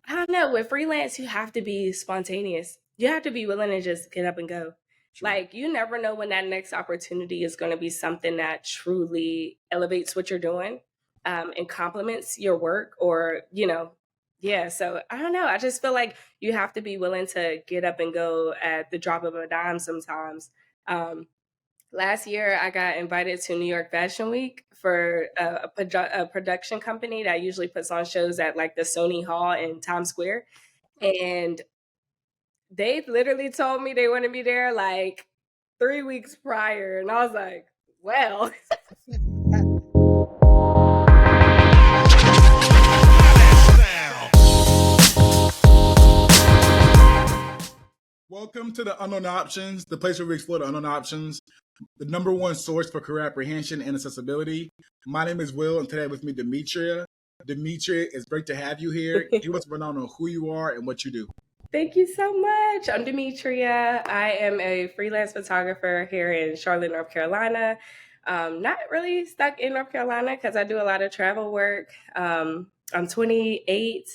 I don't know. With freelance, you have to be spontaneous. You have to be willing to just get up and go. True. Like, you never know when that next opportunity is going to be something that truly elevates what you're doing, and complements your work, or, yeah. So I don't know. I just feel like you have to be willing to get up and go at the drop of a dime sometimes. Um, Last year, I got invited to New York Fashion Week for a production company that usually puts on shows at like the Sony Hall in Times Square. And they literally told me they want to be there like 3 weeks prior. And I was like, well, Welcome to the Unknown Options, the place where we explore the unknown options, the number one source for career apprehension and accessibility. My name is Will, and today with me, Demetria. Demetria, it's great to have you here. Give us a rundown on who you are and what you do. thank you so much. I'm Demetria. I am a freelance photographer here in Charlotte, North Carolina. Not really stuck in North Carolina because I do a lot of travel work. I'm 28,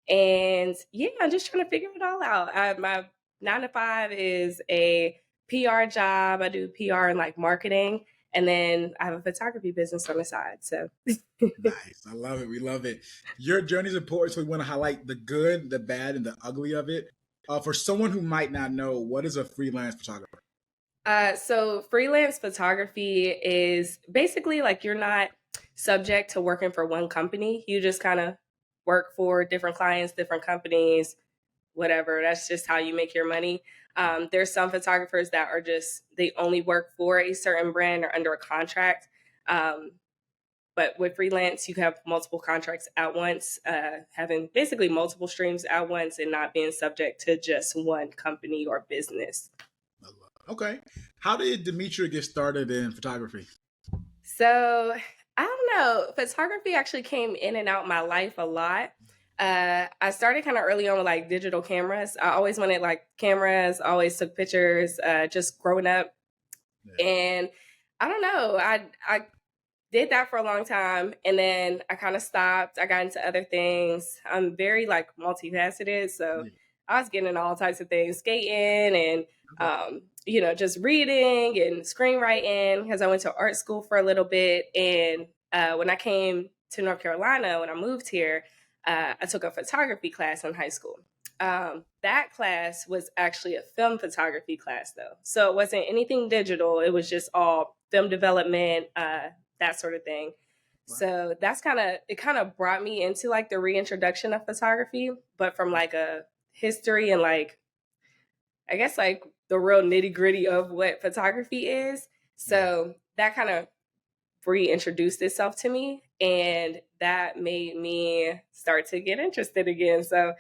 and yeah, I'm just trying to figure it all out. My 9 to 5 is a PR job. I do PR and like marketing, and then I have a photography business on the side. So Nice. I love it. We love it. Your journey is important, so we want to highlight the good, the bad, and the ugly of it. For someone who might not know, what is a freelance photographer? So freelance photography is basically like you're not subject to working for one company. You just kind of work for different clients, different companies, whatever. That's just how you make your money. There's some photographers that are just, they only work for a certain brand or under a contract. But with freelance, you have multiple contracts at once, having basically multiple streams at once and not being subject to just one company or business. Okay. How did Demetria get started in photography? So I don't know. Photography actually came in and out my life a lot. I started kind of early on with like digital cameras. I always wanted like cameras, always took pictures, just growing up. Yeah. And I don't know. I did that for a long time, and then I kind of stopped. I got into other things. I'm very like multifaceted, so Yeah. I was getting into all types of things, skating and just reading and screenwriting because I went to art school for a little bit. And when I came to North Carolina, when I moved here, I took a photography class in high school. That class was actually a film photography class, though, so it wasn't anything digital. It was just all film development, that sort of thing. Wow. So that's kind of brought me into like the reintroduction of photography, but from like a history and like, I guess like the real nitty gritty of what photography is. So that kind of reintroduced itself to me, and that made me start to get interested again. So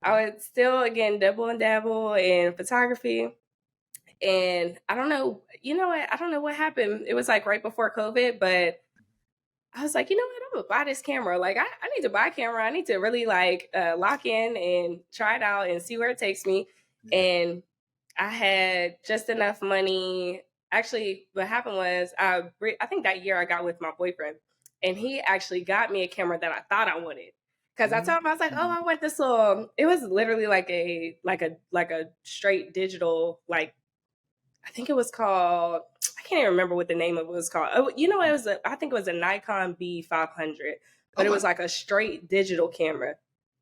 I would still again double and dabble in photography. And I don't know, what? I don't know what happened. It was like right before COVID, but I was like, you know what? I'm gonna buy this camera. Like, I need to buy a camera. I need to really like lock in and try it out and see where it takes me. Yeah. And I had just enough money. Actually, what happened was I think that year I got with my boyfriend, and he actually got me a camera that I thought I wanted. Because I told him, I was like, oh, I want this little. It was literally like a straight digital, like, I think it was called, I can't even remember what the name of it was called. Oh, it was I think it was a Nikon B500, but it was like a straight digital camera.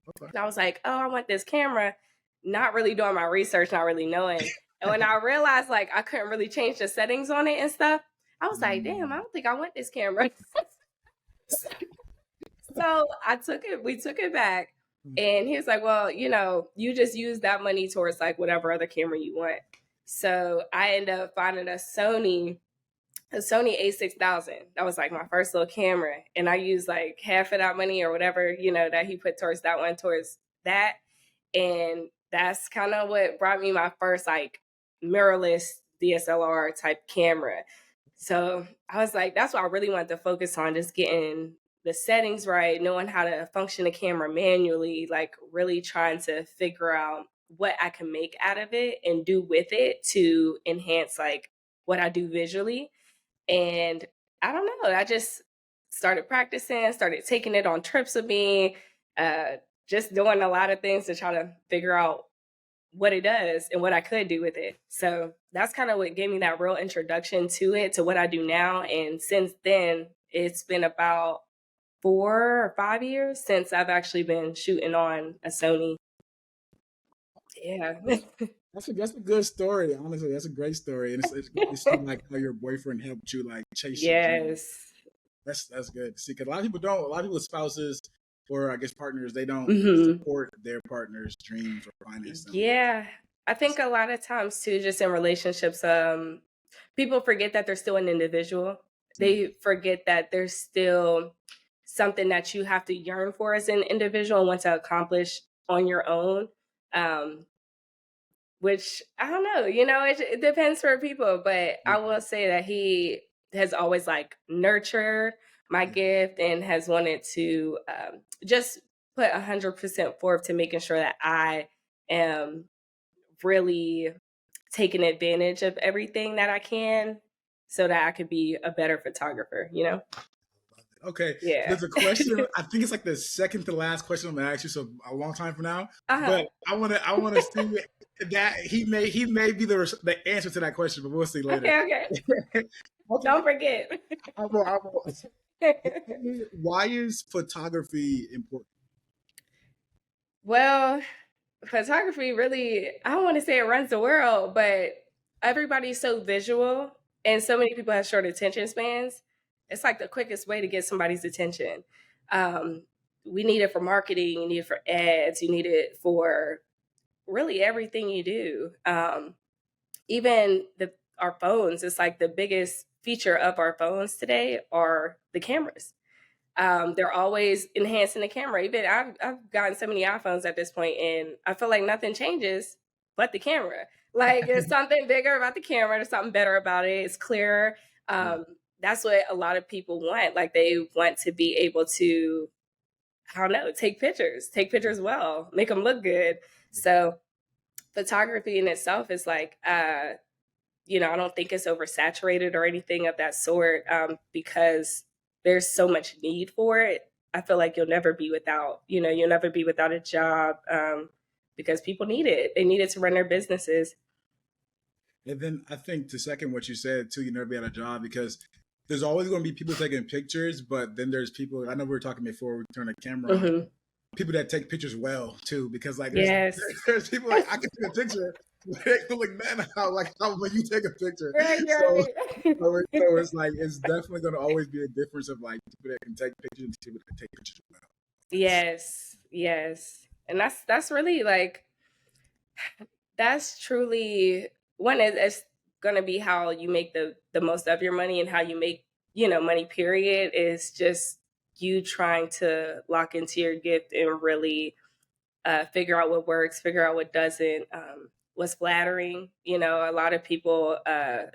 Okay. And I was like, oh, I want this camera, not really doing my research, not really knowing. And when I realized like I couldn't really change the settings on it and stuff, I was like, damn, I don't think I want this camera. So we took it back, and he was like, well, you just use that money towards like whatever other camera you want. So I ended up finding a Sony A6000. That was like my first little camera. And I used like half of that money or whatever, that he put towards that one, towards that. And that's kind of what brought me my first like mirrorless DSLR type camera. So I was like, that's what I really wanted to focus on, just getting the settings right, knowing how to function the camera manually, like really trying to figure out what I can make out of it and do with it to enhance like what I do visually. And I don't know, I just started practicing, started taking it on trips with me, just doing a lot of things to try to figure out what it does and what I could do with it. So that's kind of what gave me that real introduction to it, to what I do now. And since then, it's been about 4 or 5 years since I've actually been shooting on a Sony. Yeah. That's a good story. Honestly, that's a great story, and it seemed like how your boyfriend helped you like chase your dream. Yes. That's good. See, because a lot of people don't. A lot of people's spouses or I guess partners, they don't Hmm. support their partner's dreams or finance them. Yeah. I think a lot of times too, just in relationships, people forget that they're still an individual. They forget that there's still something that you have to yearn for as an individual and want to accomplish on your own. Um, which I don't know, it depends for people, but I will say that he has always like nurtured my gift and has wanted to just put 100% forth to making sure that I am really taking advantage of everything that I can so that I could be a better photographer, Okay, Yeah. there's a question. I think it's like the second to last question I'm gonna ask you, so a long time from now. Uh-huh. But I wanna see that he may be the answer to that question, but we'll see later. Okay. Okay. Don't forget. I will. Why is photography important? Well, photography really, I don't want to say it runs the world, but everybody's so visual and so many people have short attention spans. It's like the quickest way to get somebody's attention. Um, we need it for marketing, you need it for ads, you need it for really everything you do. Even our phones, it's like the biggest feature of our phones today are the cameras. They're always enhancing the camera. Even I've gotten so many iPhones at this point, and I feel like nothing changes but the camera. Like there's something bigger about the camera. There's something better about it. It's clearer. That's what a lot of people want. Like they want to be able to, I don't know, take pictures well, make them look good. So photography in itself is like, I don't think it's oversaturated or anything of that sort, because there's so much need for it. I feel like you'll never be without a job, because people need it. They need it to run their businesses. And then I think to second what you said too, you never be at a job because there's always going to be people taking pictures, but then there's people. I know we were talking before we turned the camera on. Mm-hmm. People that take pictures well too, because like Yes. there's people like I can take a picture, but they look man how when you take a picture. Right. So it's like it's definitely going to always be a difference of like people that can take pictures and people that can take pictures well. Yes. And that's really like, that's truly one is going to be how you make the most of your money and how you make money, period, is just you trying to lock into your gift and really figure out what works, figure out what doesn't, what's flattering. A lot of people,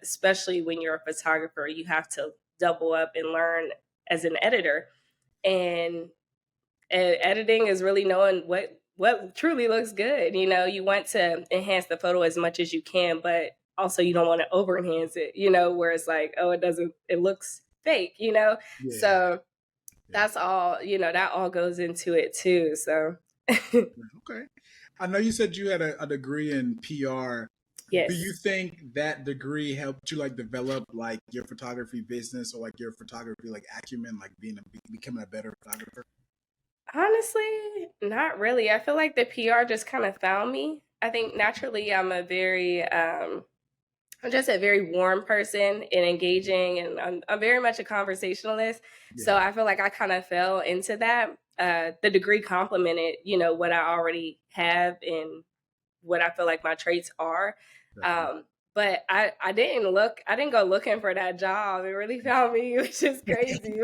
especially when you're a photographer, you have to double up and learn as an editor, and editing is really knowing what truly looks good. You want to enhance the photo as much as you can, but also you don't want to over enhance it, where it's like, oh, it looks fake, Yeah. So that's all, that all goes into it too. So Okay. I know you said you had a degree in PR. yes. Do you think that degree helped you like develop like your photography business or like your photography like acumen, like becoming a better photographer? Honestly, not really. I feel like the PR just kind of found me. I think naturally I'm just a very warm person and engaging, and I'm very much a conversationalist. Yeah. So I feel like I kind of fell into that. The degree complemented, what I already have and what I feel like my traits are. But I didn't go looking for that job. It really found me, which is crazy.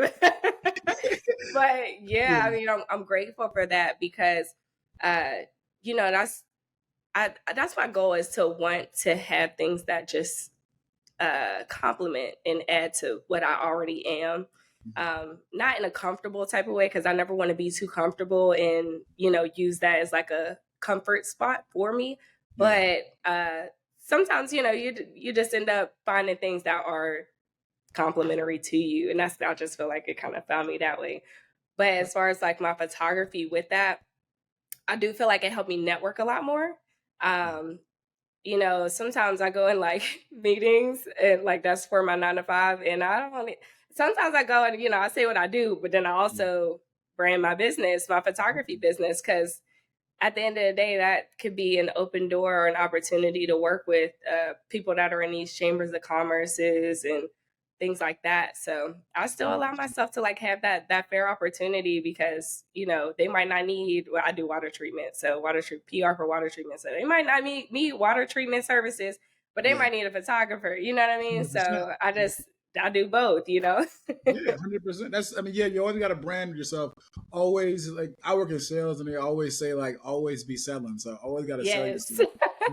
But yeah, I mean, I'm grateful for that because, that's my goal, is to want to have things that just complement and add to what I already am. Not in a comfortable type of way, because I never want to be too comfortable and use that as like a comfort spot for me. But sometimes you just end up finding things that are complimentary to you, and I just feel like it kind of found me that way. But as far as like my photography with that, I do feel like it helped me network a lot more. You know, sometimes I go in like meetings and like that's for my 9 to 5, and I don't. Sometimes I go and I say what I do, but then I also brand my business, my photography business, because at the end of the day, that could be an open door or an opportunity to work with people that are in these chambers of commerces and things like that. So I still allow myself to like have that fair opportunity because they might not need. Well, I do water treatment, so PR for water treatment. So they might not need water treatment services, but they might need a photographer. You know what I mean? 100%. So I do both. Yeah, 100%. You always got to brand yourself. Always, like, I work in sales, and they always say like, always be selling. So always got to sell yourself,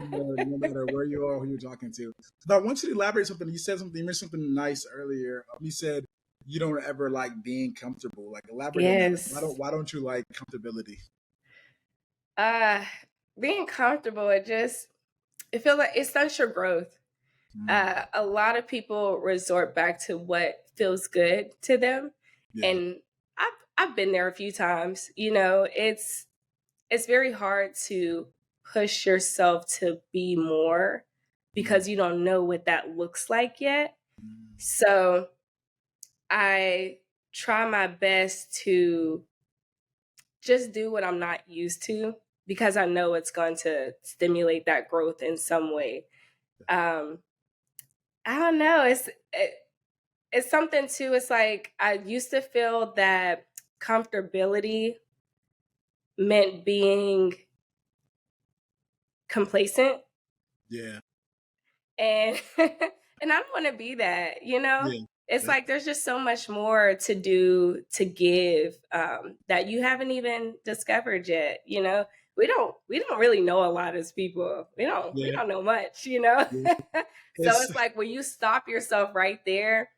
no matter where you are, who you're talking to. But I want you to elaborate something. You said something. You mentioned something nice earlier. You said you don't ever like being comfortable. Like, elaborate on that. Why don't you like comfortability? Being comfortable, it feels like it stunts your growth. A lot of people resort back to what feels good to them, and I've been there a few times. It's very hard to push yourself to be more because you don't know what that looks like yet. So I try my best to just do what I'm not used to because I know it's going to stimulate that growth in some way. I don't know. It's something too. It's like I used to feel that comfortability meant being complacent. Yeah. And and I don't want to be that, It's like there's just so much more to do, to give, that you haven't even discovered yet, We don't really know a lot as people. We don't know much, Yeah. So it's like when you stop yourself right there,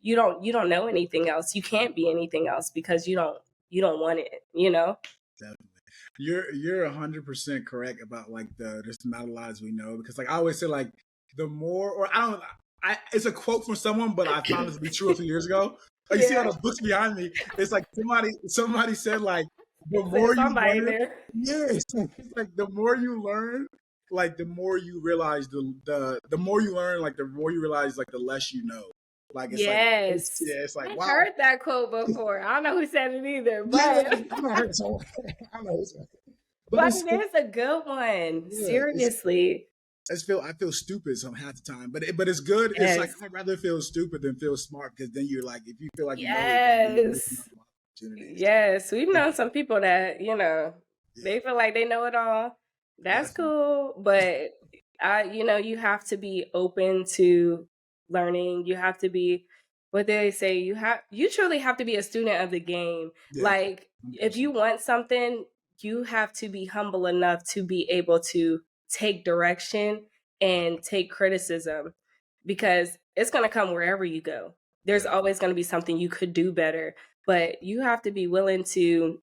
you don't know anything else. You can't be anything else because you don't want it, Definitely. You're 100% correct about like there's not a lot as we know, because like I always say, like, the more, or it's a quote from someone, but I found it to be true a few years ago. Like, you see all those books behind me. It's like somebody said, like, the more you learn, it's like the more you learn, like the more you realize the more you learn, like the more you realize, like the less you know. Like, it's it's like, I've wow. heard that quote before. I don't know who said it either, but I know it's but it is a good one. Seriously. I feel stupid some half the time, but it's good. It's like, I'd rather feel stupid than feel smart, because then you're like, if you feel like you know it, we've known some people that they feel like they know it all. That's cool, but you have to be open to learning. You have to be, what they say, you truly have to be a student of the game. Like, 100%. If you want something, you have to be humble enough to be able to take direction and take criticism, because it's going to come wherever you go. There's always going to be something you could do better, but you have to be willing to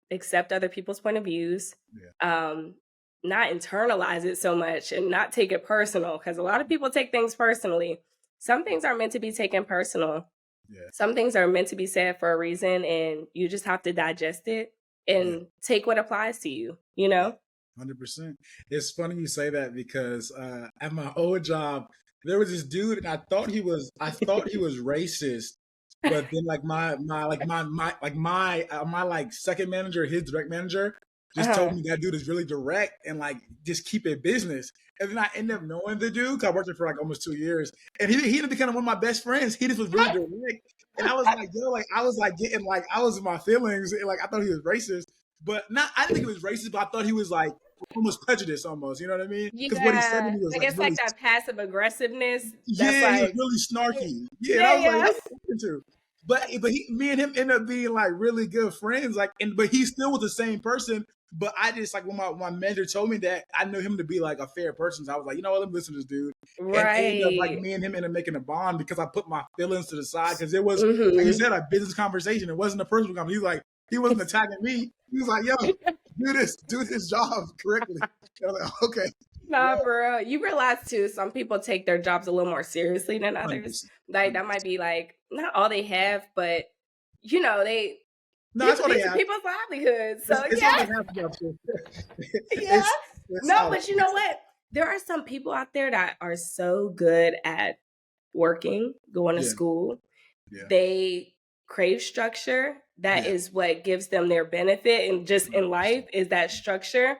accept other people's point of views, not internalize it so much and not take it personal, because a lot of people take things personally. Some things are meant to be taken personal. Some things are meant to be said for a reason, and you just have to digest it and take what applies to you, 100%. It's funny you say that, because at my old job, there was this dude, and I thought he was racist, but then like my second manager, his direct manager, just told me that dude is really direct and like just keep it business. And then I ended up knowing the dude, because I worked there for like almost 2 years, and he ended up becoming one of my best friends. He just was really direct, and I was like, yo, like I was like getting, like, I was in my feelings, and like I thought he was racist. But I didn't think he was racist, but I thought he was like almost prejudiced, almost. You know what I mean? Because what he said to me was like, it's really, like that passive aggressiveness. That's like, he was really snarky. And I was like, what are you to? But me and him ended up being like really good friends. Like, but he still was the same person. But I just, like, when my mentor told me that, I knew him to be like a fair person. So I was like, you know what, let me listen to this dude. And ended up, like, me and him ended up making a bond, because I put my feelings to the side, because it was, like you said, a business conversation. It wasn't a personal conversation. He was like, he wasn't attacking me. He was like, yo, do this job correctly. I was like, okay. Nah, bro. You realize too, some people take their jobs a little more seriously than others. 100%. Like, that might be like not all they have, but you know, they No, that's what they these are have. people's livelihoods. So It's all yeah, they have to go yeah. it's No, all. but you know what? There are some people out there that are so good at working, going to Yeah, school. yeah, They crave structure. That yeah. is what gives them their benefit, and just in life is that structure.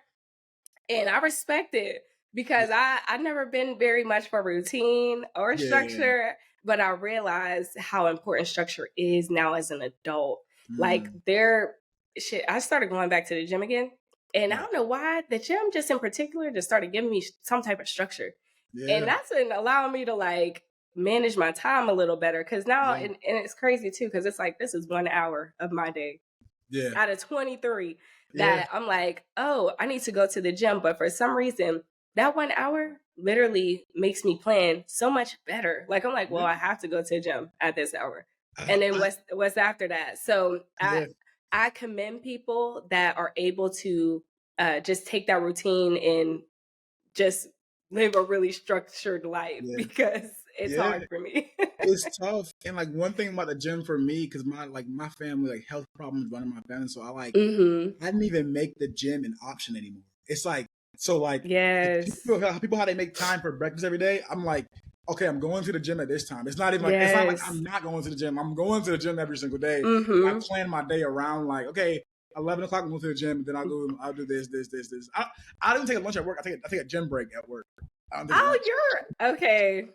And I respect it because I've never been very much for routine or Yeah. structure, but I realize how important structure is now as an adult. Like Mm, there shit, I started going back to the gym again. And I yeah. don't know why the gym just in particular just started giving me some type of structure. And Yeah. that's been allowing me to like manage my time a little better. Cause now, Yeah. and it's crazy too, because it's like this is 1 hour of my day Yeah. out of 23 Yeah. that I'm like, oh, I need to go to the gym. But for some reason, that 1 hour literally makes me plan so much better. Like I'm like, well, Yeah. I have to go to the gym at this hour. I, And then I, what's after that? So yeah. I commend people that are able to just take that routine and just live a really structured life Yeah. because it's Yeah. hard for me. It's tough. And like one thing about the gym for me, because my family, like health problems running my family. So Hmm. I didn't even make the gym an option anymore. It's like, so like Yes. people how they make time for breakfast every day. I'm like, okay, I'm going to the gym at this time. It's not like Yes. I'm not going to the gym. I'm going to the gym every single day. I Hmm. plan my day around like, okay, 11 o'clock I'm going to the gym, and then I'll do this. I don't even take a lunch at work. I take a gym break at work. I don't take Oh, lunch. you're okay.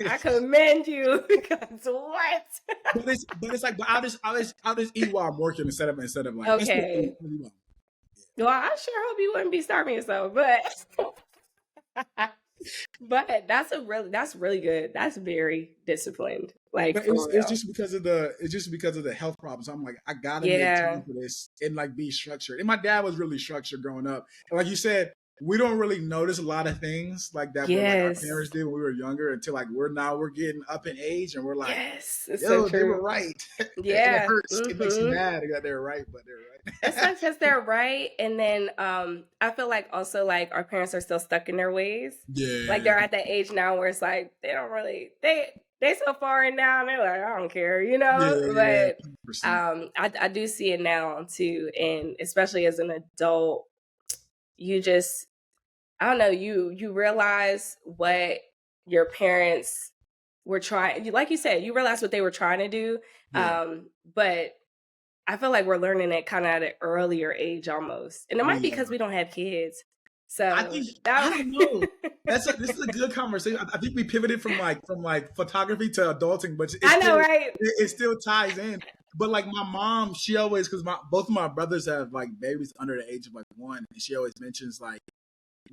I commend you because what? I'll just eat while I'm working instead of like that's what I Okay. eat. Well, I sure hope you wouldn't be starving yourself, but but that's really good. That's very disciplined. Like But for it's real. just because of the health problems. So I'm like, I gotta make time Yeah. for this and like be structured. And my dad was really structured growing up. And like you said, we don't really notice a lot of things like that were like our Yes. parents did when we were younger until like we're getting up in age and we're like, Yes. It's so yo, they were true. right. And it Yeah. hurts. It makes you Hmm. mad that they're right, but they're It right. sucks because they're right. And then I feel like also like our parents are still stuck in their ways. Like Yeah. they're at that age now where it's like they don't really they so far in now and they're like, I don't care, you know? Yeah. But 100%. I do see it now too. And especially as an adult, you just I don't know, you realize what your parents were trying like you said, you realize what they were trying to do. Yeah. But I feel like we're learning it kind of at an earlier age almost. And it might be We because we don't have kids. I So think I that don't know. This is a good conversation. I think we pivoted from like photography to adulting, but I know, right? it still ties in. But like my mom, she always because my both of my brothers have like babies under the age of like 1, and she always mentions like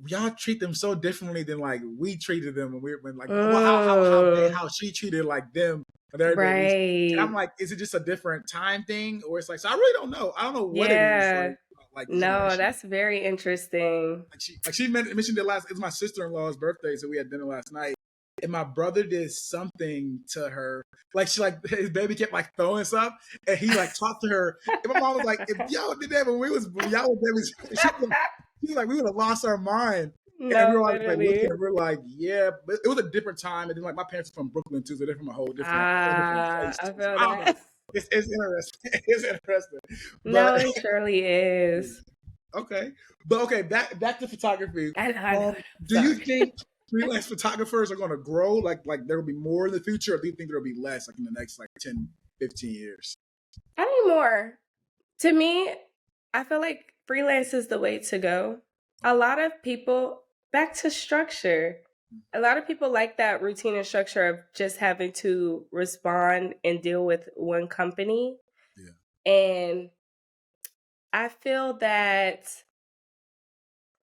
y'all treat them so differently than like we treated them when like well Mm, how she treated like them when their babies. And I'm right. like, is it just a different time thing, or it's like so I really don't know. I don't know what it is Yeah. like the No, generation. that's very interesting. Like she mentioned it last. It was my sister in law's birthday, so we had dinner last night. And my brother did something to her, like she like his baby kept like throwing stuff, and he like talked to her. And my mom was like, "If y'all did that when y'all were babies," she was like, "We would have lost our mind." And we No, were all like looking, literally. and we are like, "Yeah," but it was a different time. And then like my parents are from Brooklyn too, so they're from a whole different place I too. So feel I don't know. that. It's interesting. It's interesting, but No, it surely is. okay, but okay, back to photography. I know. Do you Sorry. think freelance photographers are going to grow? Like there will be more in the future, or do you think there will be less, like in the next like 10, 15 years? I need more. To me, I feel like freelance is the way to go. A lot of people, back to structure, a lot of people like that routine and structure of just having to respond and deal with one company. Yeah, And I feel that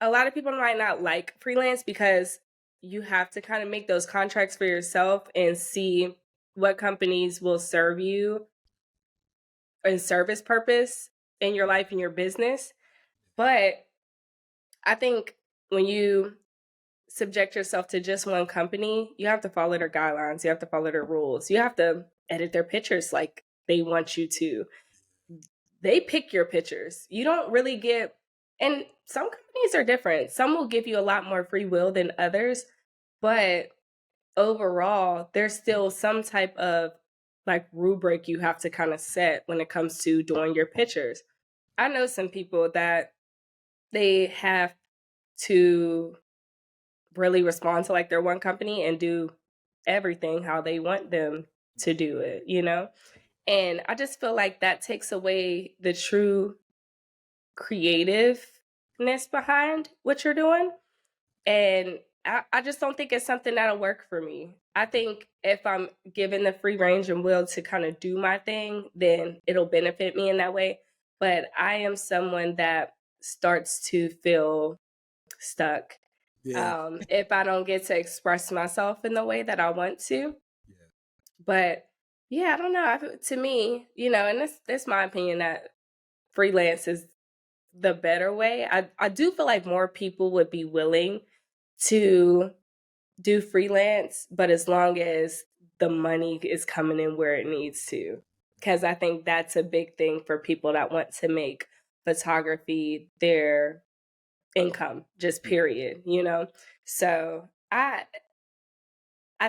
a lot of people might not like freelance because you have to kind of make those contracts for yourself and see what companies will serve you in service purpose in your life and your business. But I think when you subject yourself to just one company, you have to follow their guidelines, you have to follow their rules, you have to edit their pictures like they want you to. They pick your pictures. You don't really get, and some companies are different. Some will give you a lot more free will than others, but overall, there's still some type of like rubric you have to kind of set when it comes to doing your pictures. I know some people that they have to really respond to like their one company and do everything how they want them to do it, you know? And I just feel like that takes away the true creativeness behind what you're doing. And I just don't think it's something that'll work for me. I think if I'm given the free range and will to kind of do my thing, then it'll benefit me in that way. But I am someone that starts to feel stuck if I don't get to express myself in the way that I want to. Yeah. But yeah, I don't know. To me, you know, and this my opinion that freelance is the better way. I do feel like more people would be willing to do freelance, but as long as the money is coming in where it needs to. Because I think that's a big thing for people that want to make photography their income, just period, you know? So I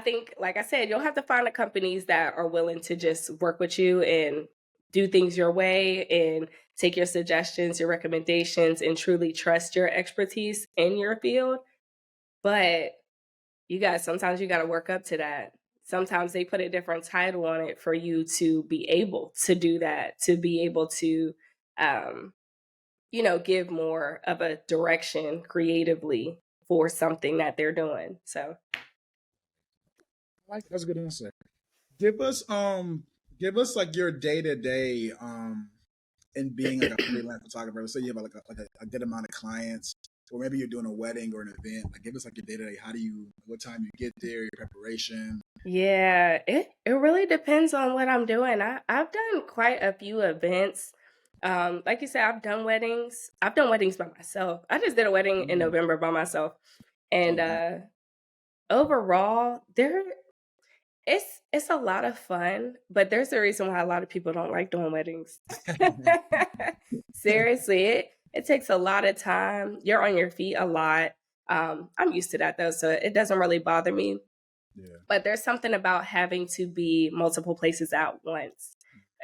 think, like I said, you'll have to find the companies that are willing to just work with you and do things your way and take your suggestions, your recommendations, and truly trust your expertise in your field. But sometimes you got to work up to that. Sometimes they put a different title on it for you to be able to do that, to be able to, give more of a direction creatively for something that they're doing. So That's a good answer. Give us like your day to day in being like a freelance photographer. Let's say you have like a good amount of clients, or maybe you're doing a wedding or an event. Like, give us like your day to day. What time you get there, your preparation. yeah, it really depends on what I'm doing. I've done quite a few events. Like you said, I've done weddings. I've done weddings by myself. I just did a wedding in November by myself. And overall, it's a lot of fun, but there's a reason why a lot of people don't like doing weddings. Seriously, it takes a lot of time. You're on your feet a lot. I'm used to that though, so it doesn't really bother me. Yeah. But there's something about having to be multiple places at once,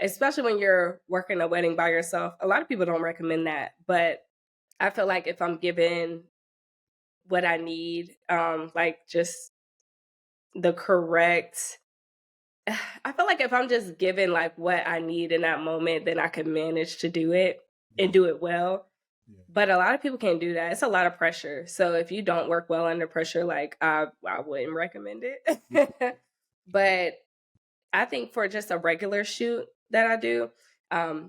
especially when you're working a wedding by yourself. A lot of people don't recommend that, but I feel like if I'm given what I need, like just the correct, I feel like if I'm just given like what I need in that moment, then I can manage to do it and do it well. Yeah. But a lot of people can't do that. It's a lot of pressure. So if you don't work well under pressure, like I wouldn't recommend it. But I think for just a regular shoot that I do, I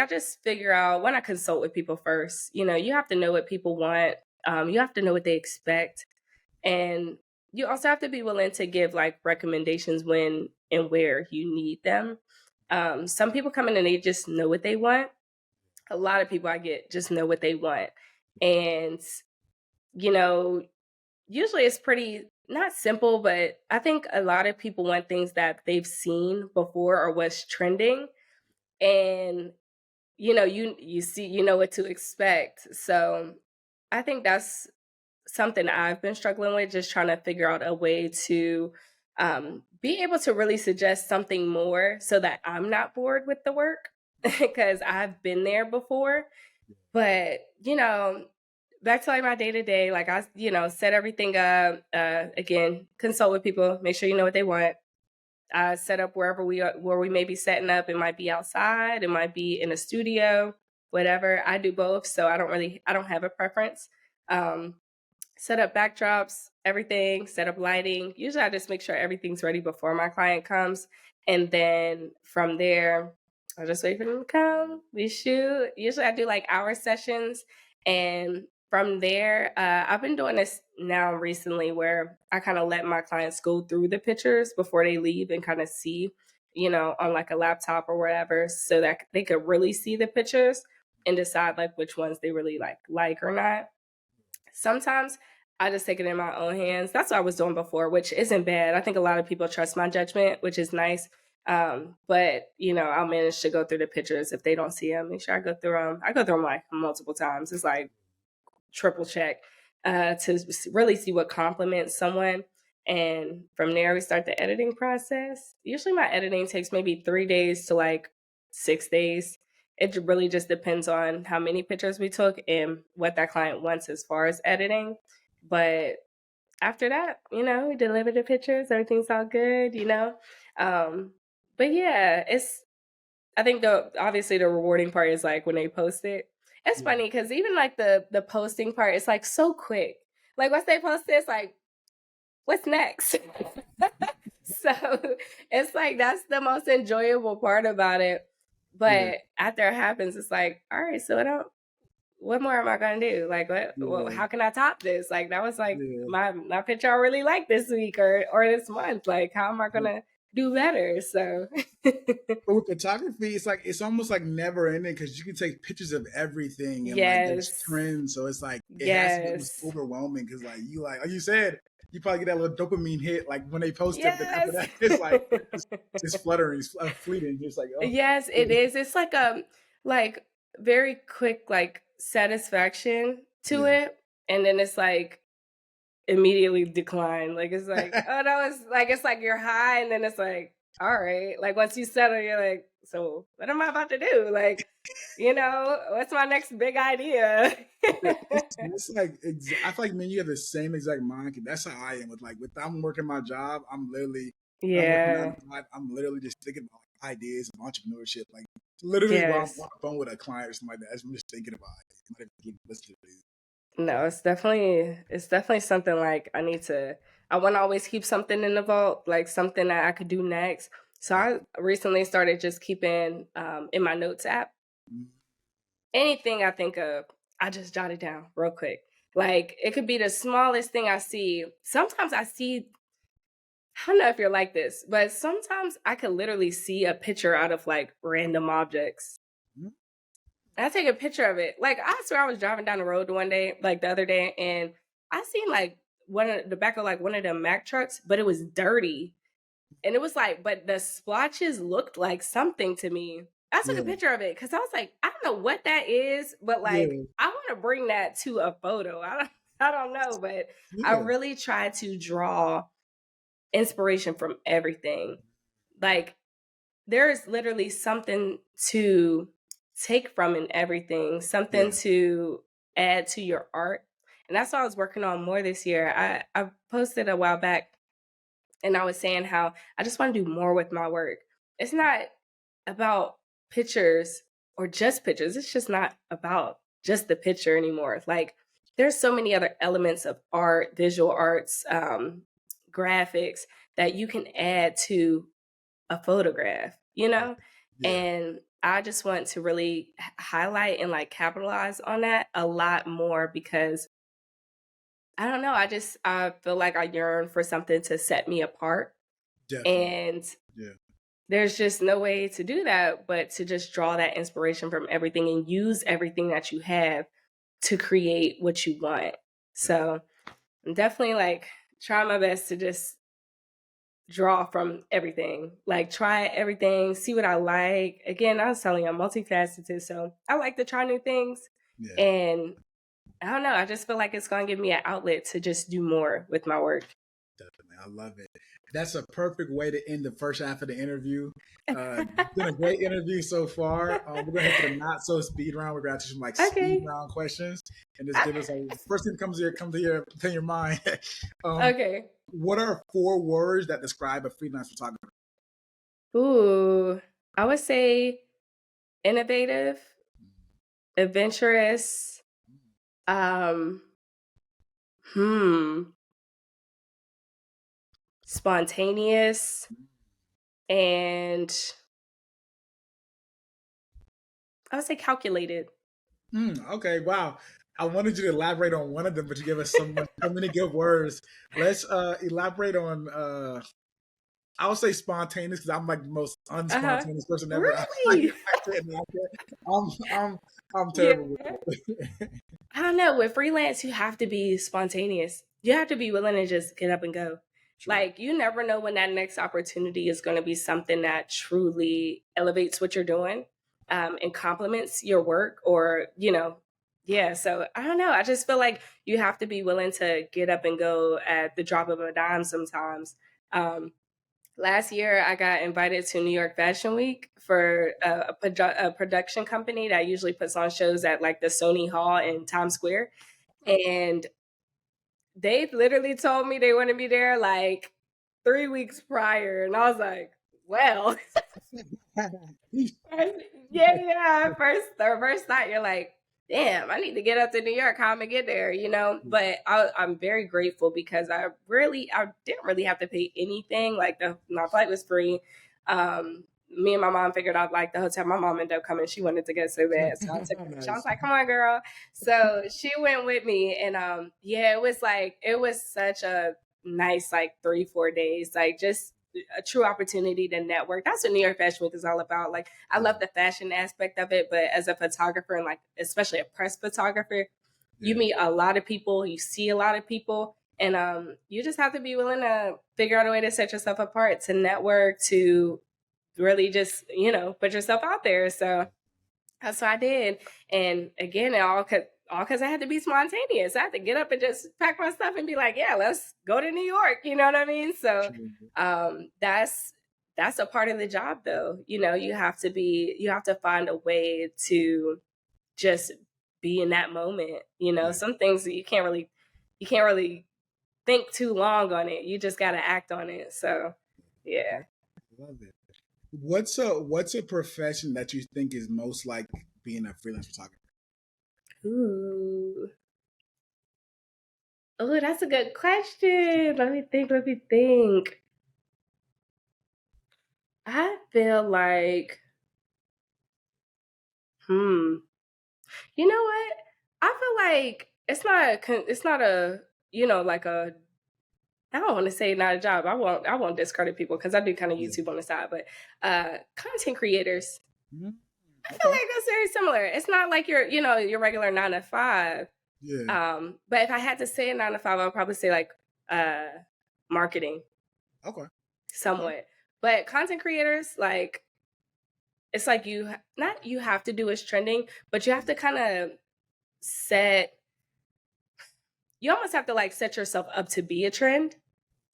just figure out when I consult with people first. You know, you have to know what people want. You have to know what they expect. And you also have to be willing to give like recommendations when and where you need them. Some people come in and they just know what they want. A lot of people I get just know what they want. And, you know, usually it's pretty not simple, but I think a lot of people want things that they've seen before or what's trending. And, you see, you know what to expect. So I think that's something I've been struggling with, just trying to figure out a way to be able to really suggest something more so that I'm not bored with the work because I've been there before. But, back to like my day to day, like I, set everything up, again, consult with people, make sure you know what they want. Set up where we may be setting up. It might be outside, it might be in a studio, whatever. I do both. So I don't have a preference. Set up backdrops, everything, set up lighting. Usually I just make sure everything's ready before my client comes. And then from there, I just wait for them to come. We shoot. Usually I do like hour sessions. And from there, I've been doing this now recently where I kind of let my clients go through the pictures before they leave and kind of see, on like a laptop or whatever, so that they could really see the pictures and decide like which ones they really like or not. Sometimes I just take it in my own hands. That's what I was doing before, which isn't bad. I think a lot of people trust my judgment, which is nice. But I'll manage to go through the pictures if they don't see them. Make sure I go through them. I go through them like multiple times. It's like triple check to really see what compliments someone. And from there, we start the editing process. Usually my editing takes maybe 3 days to like 6 days. It really just depends on how many pictures we took and what that client wants as far as editing. But after that, we deliver the pictures, everything's all good, But yeah, I think obviously the rewarding part is like when they post it. It's funny because even like the posting part is like so quick. Like once they post it, it's like, what's next? So it's like that's the most enjoyable part about it. But after it happens, it's like, all right, so what more am I gonna do? Like how can I top this? Like that was like my picture I really like this week or this month. Like how am I gonna do better? So But with photography, it's almost like never ending because you can take pictures of everything and like there's trends. So it's like it has to be almost overwhelming because like you said, you probably get that little dopamine hit like when they post it. But after that, it's like it's fluttering, it's fleeting. It's like yes, it is. It's like very quick like satisfaction to it, and then it's like immediately decline. Like it's like oh that was like it's like you're high, and then it's like all right. Like once you settle, you're like, so what am I about to do? Like, what's my next big idea? It's like I feel like man, you have the same exact mind. That's how I am with I'm working my job. I'm literally I'm literally just thinking about like, ideas of entrepreneurship. Like literally while I'm on the phone with a client or something like that, I'm just thinking about it. I'm not even listening to it. No, it's definitely something like I want to always keep something in the vault, like something that I could do next. So I recently started just keeping in my notes app. Anything I think of, I just jot it down real quick. Like it could be the smallest thing I see. Sometimes I don't know if you're like this, but sometimes I could literally see a picture out of like random objects. I take a picture of it. Like I swear I was driving down the road one day, like the other day, and I seen like the back of like one of the Mack trucks, but it was dirty. And it was like, but the splotches looked like something to me. I took a picture of it because I was like, I don't know what that is, but like I want to bring that to a photo. I don't know, but I really try to draw inspiration from everything. Like there's literally something to take from in everything, something to add to your art. And that's what I was working on more this year. I posted a while back and I was saying how I just want to do more with my work. It's not about pictures or just pictures. It's just not about just the picture anymore. Like there's so many other elements of art, visual arts, graphics that you can add to a photograph, And I just want to really highlight and like capitalize on that a lot more because I don't know. I feel like I yearn for something to set me apart. And there's just no way to do that but to just draw that inspiration from everything and use everything that you have to create what you want. So I'm definitely like trying my best to just draw from everything, like try everything, see what I like. Again, I was telling you I'm multifaceted, so I like to try new things. And I don't know, I just feel like it's gonna give me an outlet to just do more with my work. Definitely, I love it. That's a perfect way to end the first half of the interview. It's been a great interview so far. We're gonna hit the not so speed round. We're gonna ask you some like speed round questions and just give us like first thing that comes to your mind. Okay. What are 4 words that describe a freelance photographer? Ooh, I would say innovative, adventurous, um, spontaneous, and I would say calculated. Okay, wow. I wanted you to elaborate on one of them, but you gave us so many good words. Let's elaborate on I would say spontaneous because I'm like the most unspontaneous person ever. Really? I'm terrible with it. I don't know. With freelance, you have to be spontaneous. You have to be willing to just get up and go. True. Like you never know when that next opportunity is going to be something that truly elevates what you're doing and complements your work or, Yeah, so I don't know. I just feel like you have to be willing to get up and go at the drop of a dime sometimes. Um, Last year, I got invited to New York Fashion Week for a production company that usually puts on shows at like the Sony Hall in Times Square. And they literally told me they want to be there like 3 weeks prior. And I was like, well, yeah. The first thought you're like, damn, I need to get up to New York. How am I get there? But I'm very grateful because I didn't really have to pay anything. Like my flight was free. Me and my mom figured out like the hotel. My mom ended up coming. She wanted to go so bad, so I took her. Nice. I was like, "Come on, girl." So she went with me, and yeah, it was such a nice like 3-4 days, like just a true opportunity to network. That's what New York Fashion Week is all about. Like, I love the fashion aspect of it, but as a photographer and like especially a press photographer, you meet a lot of people, you see a lot of people, and you just have to be willing to figure out a way to set yourself apart, to network, to really just put yourself out there. So that's what I did, and again, all because I had to be spontaneous. I had to get up and just pack my stuff and be like, yeah, let's go to New York. You know what I mean? So that's a part of the job, though. You have to find a way to just be in that moment. Some things you can't really think too long on it. You just got to act on it. So yeah. Love it. What's a profession that you think is most like being a freelance photographer? Ooh. Oh, that's a good question. Let me think. I feel like, you know what? I feel like it's not a, like a, I don't want to say not a job. I won't discredit people because I do kind of YouTube on the side, but content creators. Mm-hmm. I feel like that's very similar. It's not like your regular 9 to 5. Yeah. But if I had to say a 9 to 5, I would probably say like marketing. Okay. Somewhat. Okay. But content creators, like, it's like you have to do what's trending, but you have to kind of you almost have to like set yourself up to be a trend.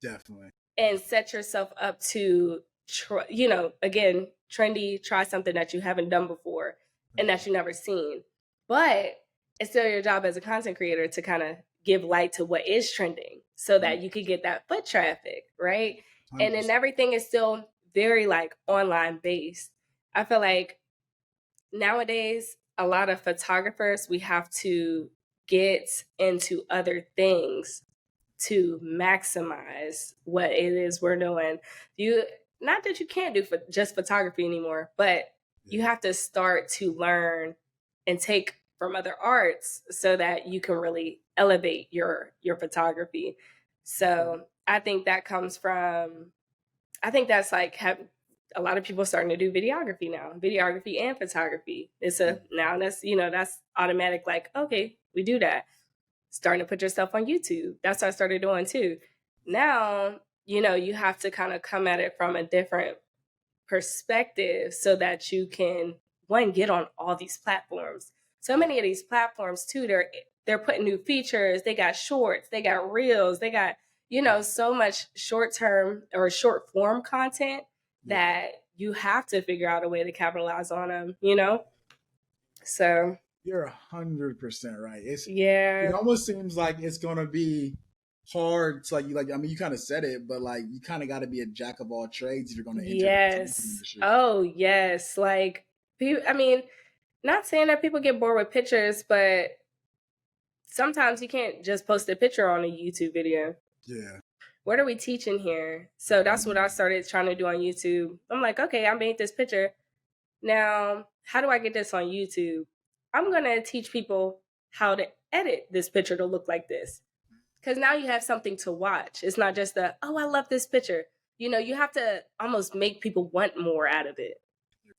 Definitely. And set yourself up to, again, trendy, try something that you haven't done before and that you've never seen. But it's still your job as a content creator to kind of give light to what is trending so that you could get that foot traffic, right? 100%. And then everything is still very like online based. I feel like nowadays, a lot of photographers, we have to get into other things to maximize what it is we're doing. Not that you can't do just photography anymore, but you have to start to learn and take from other arts so that you can really elevate your photography. So I think that comes from, I think that's like a lot of people starting to do videography and photography. Now that's automatic. Like, okay, we do that. Starting to put yourself on YouTube. That's what I started doing too. Now, you have to kind of come at it from a different perspective so that you can, one, get on all these platforms. So many of these platforms too, they're putting new features. They got shorts, they got reels, they got, so much short-term or short-form content that you have to figure out a way to capitalize on them, So you're 100% right. It almost seems like it's gonna be hard to you kind of said it, but like you kind of got to be a jack of all trades if you're gonna enter the industry. Oh yes. Like not saying that people get bored with pictures, but sometimes you can't just post a picture on a YouTube video. Yeah. What are we teaching here? So that's what I started trying to do on YouTube. I'm like, okay, I made this picture. Now, how do I get this on YouTube? I'm going to teach people how to edit this picture to look like this. Because now you have something to watch. It's not just I love this picture. You have to almost make people want more out of it.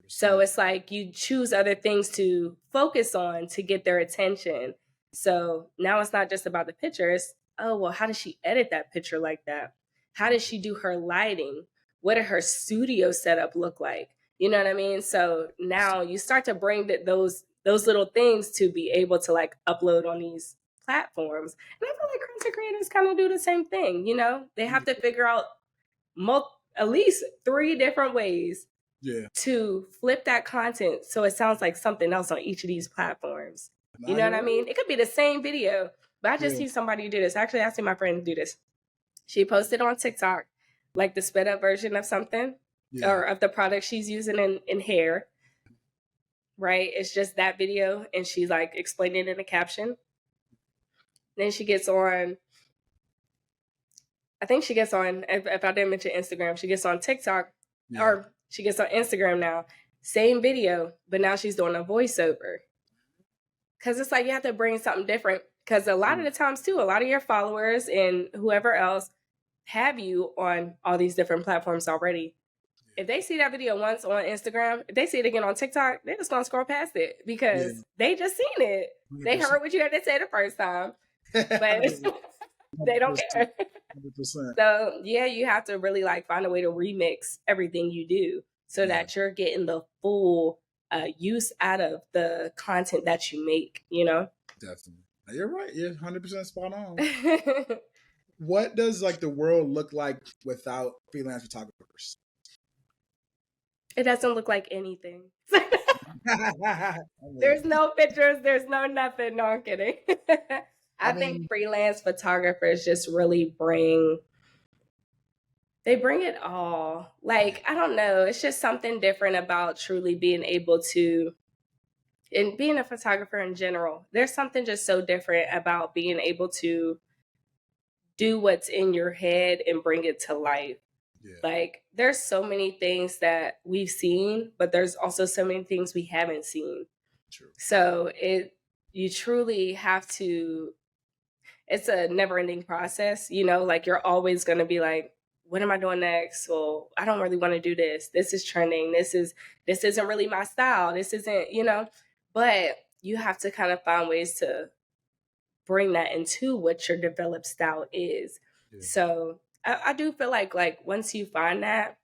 So it's like you choose other things to focus on to get their attention. So now it's not just about the picture. It's, how does she edit that picture like that? How does she do her lighting? What did her studio setup look like? You know what I mean? So now you start to bring those those little things to be able to like upload on these platforms. And I feel like content creators kind of do the same thing. You know, they have to figure out at least 3 different ways to flip that content so it sounds like something else on each of these platforms. You know what I mean? It could be the same video, but I just see somebody do this. Actually, I see my friend do this. She posted on TikTok like the sped up version of something or of the product she's using in hair. Right? It's just that video, and she's like explaining it in the caption. Then she gets on, I think she gets on, if I didn't mention Instagram, she gets on TikTok or she gets on Instagram now. Same video, but now she's doing a voiceover. Because it's like you have to bring something different. Because a lot of the times, too, a lot of your followers and whoever else have you on all these different platforms already. If they see that video once on Instagram, if they see it again on TikTok, they're just going to scroll past it because they just seen it. 100%. They heard what you had to say the first time, but they don't care. 100%. So, yeah, you have to really like find a way to remix everything you do so that you're getting the full use out of the content that you make, you know? Definitely. You're right. You're 100% spot on. What does like the world look like without freelance photographers? It doesn't look like anything. There's no pictures. There's no nothing. No, I'm kidding. I think freelance photographers just really bring it all. Like, I don't know. It's just something different about truly being able to, and being a photographer in general, there's something just so different about being able to do what's in your head and bring it to life. Like, there's so many things that we've seen, but there's also so many things we haven't seen. True. So you truly have to, it's a never ending process, you know, like you're always going to be like, what am I doing next? Well, I don't really want to do this. This is trending. This isn't really my style. This isn't, you know, but you have to kind of find ways to bring that into what your developed style is. Yeah. So I do feel like once you find that,